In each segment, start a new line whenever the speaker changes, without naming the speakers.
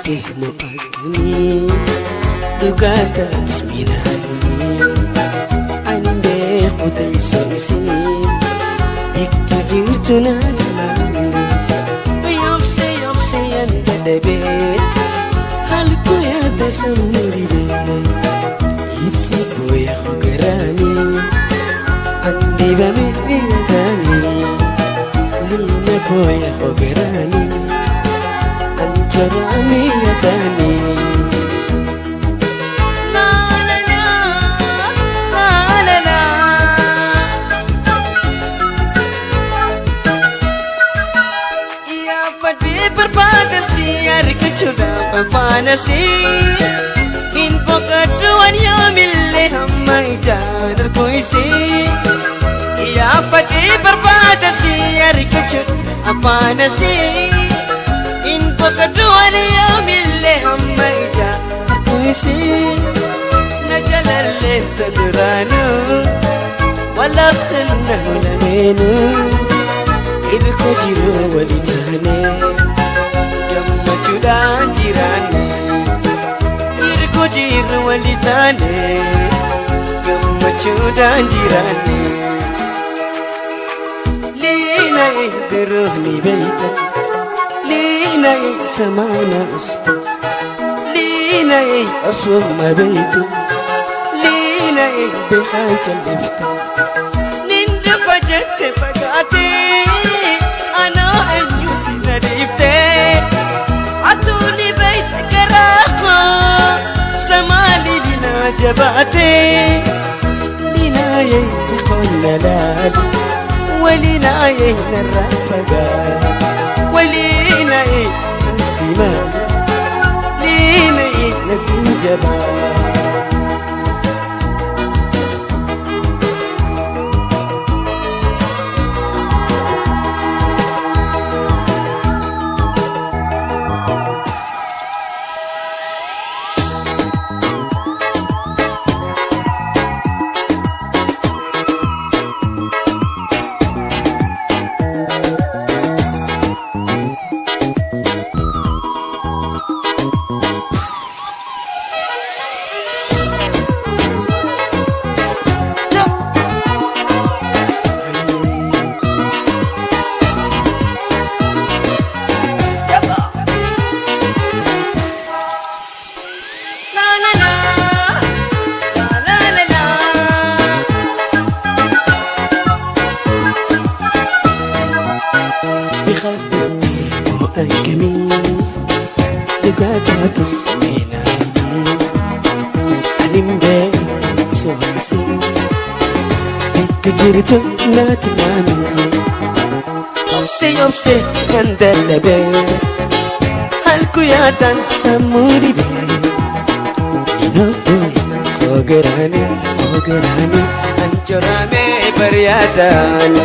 mo'atanii dhugaata ismiidhaanii ani beeku teessoo isii bakka jirtu naanna'anii yoobse yanda dhabee halku yaada sammuu dhibee isi bu'ee hogaraanii andibame yaadaanii liina bu'ee hogaraanii anjarame yaadaanii. Fanasi in pokaduan yamille hamma ijar koisi ya pati berbatasi arikechut afanasi in pokaduan yamille hamma ijar koisi najalalle tadranu walaqtna lamenu irko jiru walitane Gammachuudhaan jiraanne irko jirru walitaane gammachuudhaan jiraanne liina'e garuu ni beeyta liina'e samaana usta liina'e asuma beeytu liina'e beekaan callifta nin dhufa jette fagaate anoo eenyuti na dhiifte جباتي لنايي قلنا لالي ولنايي الرفقا ولنايي السمان لنايي نتنجبا جميل دقاتها تصمينا أنا مبين سوسي كجرت لا تنامي يوبسي كندلبي هالكو يادان سموري بي ينوبي خوغراني أنجرامي بريادان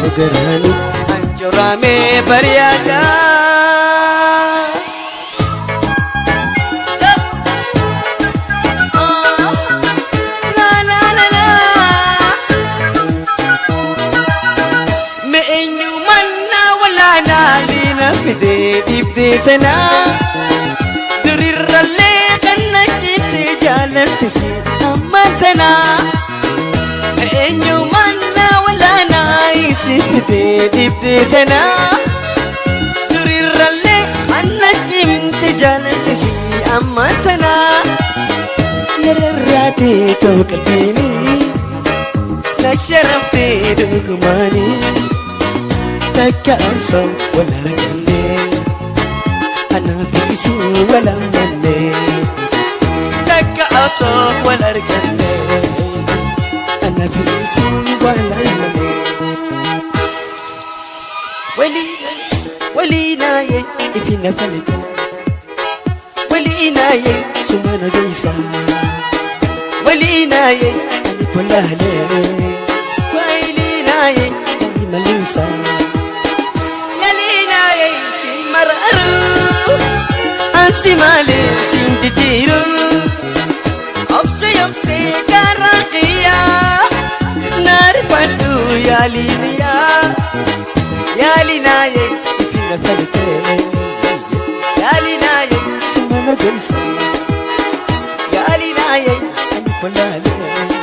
Ogerani anjurame bariada la la la la me enyu manna wala na lina fide dibdetana durirralle kanna chitti jalantisi amantana me enyu سيبتي دبدتنا تريرالي أنا جمت جالتسي أمتنا يرراتي توقلبيني لا شرفتي دقماني تكا أصل ولا رجلي أنا بيسي ولا مني تكا أصل ولا رجلي أنا بيسي ولا مني ولينا يي إفينا فلتا ولينا يي سمانا جيسا ولينا يي أني فلاهلي ولينا يي أني مليسا يلينا يي سمر أرو أنسي مالي سنتجيرو أبسي كاراقيا نار فندو يا لينيا يا لينا يي إفينا فلتا تنسى قالي لا يا ألف ولا ليه